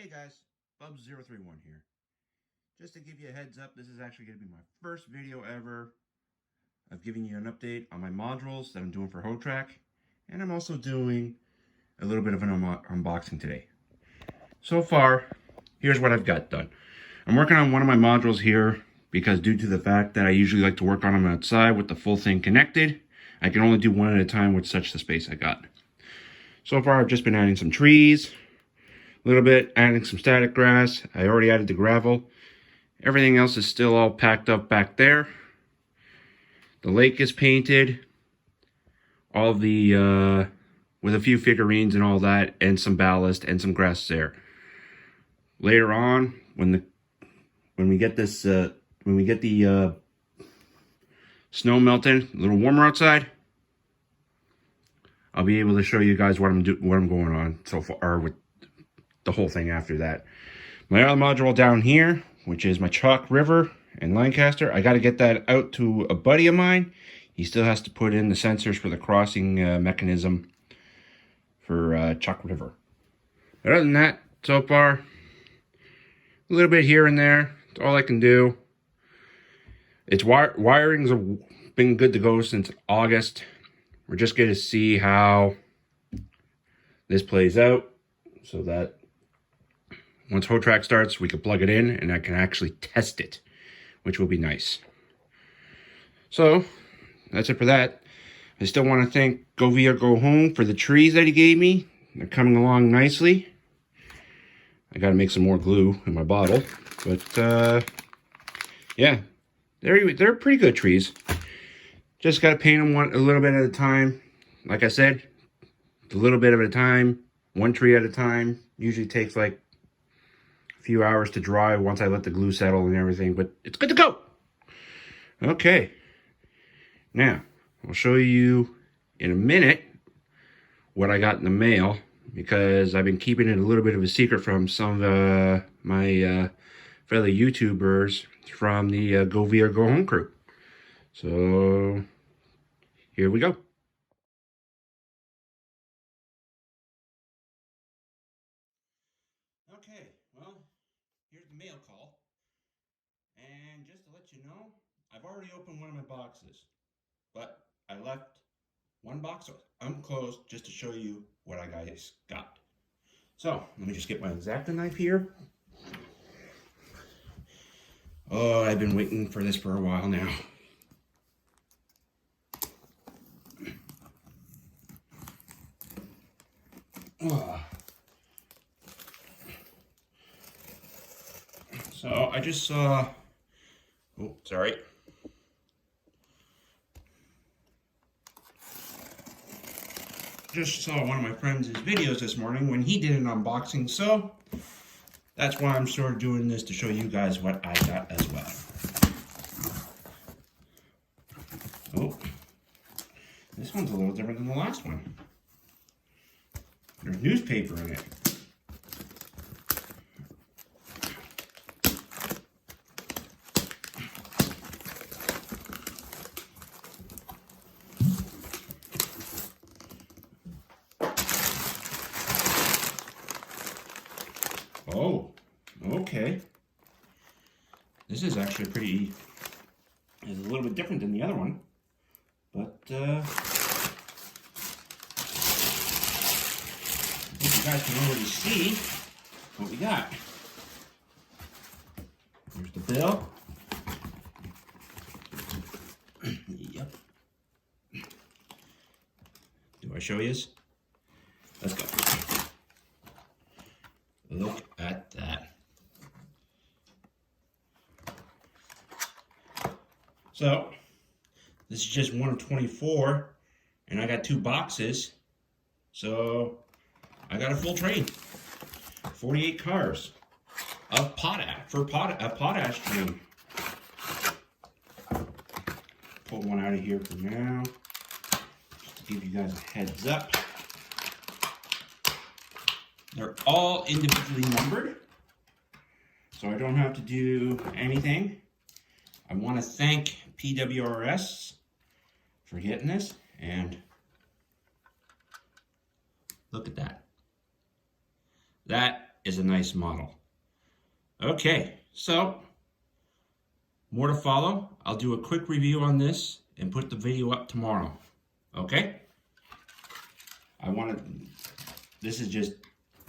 Hey guys, Bubs031 here. Just to give you a heads up, this is actually going to be my first video ever of giving you an update on my modules that I'm doing for HoTrack, and I'm also doing a little bit of an unboxing today. So far, here's what I've got done. I'm working on one of my modules here because due to the fact that I usually like to work on them outside with the full thing connected, I can only do one at a time with such the space I got. So far, I've just been adding some trees, a little bit, adding some static grass. I already added the gravel. Everything else is still all packed up back there. The lake is painted. All of the, with a few figurines and all that, and some ballast and some grass there. Later on, when we get this, when we get the snow melting, a little warmer outside, I'll be able to show you guys what I'm going on so far with the whole thing after that. My other module down here, which is my Chalk River in Lancaster, I got to get that out to a buddy of mine. He still has to put in the sensors for the crossing mechanism for Chalk River. But other than that, so far, a little bit here and there. It's all I can do. Its wiring's been good to go since August. We're just going to see how this plays out so that once HoTrack starts, we can plug it in and I can actually test it, which will be nice. So, that's it for that. I still want to thank orgohome for the trees that he gave me. They're coming along nicely. I got to make some more glue in my bottle. But, yeah, they're pretty good trees. Just got to paint them a little bit at a time. Like I said, a little bit at a time, one tree at a time. Usually takes like few hours to dry once I let the glue settle and everything, but it's good to go. Okay, now I'll show you in a minute what I got in the mail, because I've been keeping it a little bit of a secret from some of my fellow YouTubers from the Go Via Go Home crew. So here we go. Okay, well, here's the mail call. And just to let you know, I've already opened one of my boxes, but I left one box unclosed just to show you what I guys got. So, let me just get my X-Acto knife here. Oh, I've been waiting for this for a while now. Oh. So I just saw, oh, sorry. Just saw one of my friends' videos this morning when he did an unboxing, so that's why I'm sort of doing this, to show you guys what I got as well. Oh, this one's a little different than the last one. There's newspaper in it. Oh, okay. This is actually it's a little bit different than the other one, but I think you guys can already see what we got. Here's the bill. Yep. Do I show you? Let's go. Look at that. So, this is just one of 24, and I got 2 boxes. So, I got a full train. 48 cars of potash train. Pull one out of here for now, just to give you guys a heads up. They're all individually numbered, so I don't have to do anything. I want to thank PWRS for getting this, and look at that. That is a nice model. Okay, so more to follow. I'll do a quick review on this and put the video up tomorrow. Okay? This is just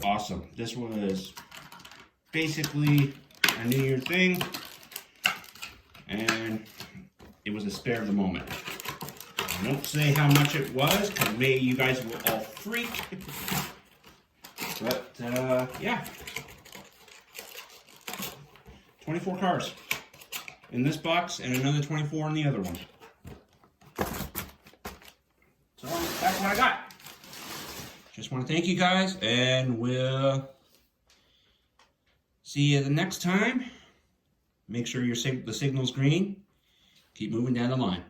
awesome. This was basically a New Year thing, and it was a spare of the moment. I won't say how much it was, because maybe you guys will all freak. But, yeah. 24 cars in this box, and another 24 in the other one. So, that's what I got. Just want to thank you guys, and we'll see you the next time. Make sure the signal's green. Keep moving down the line.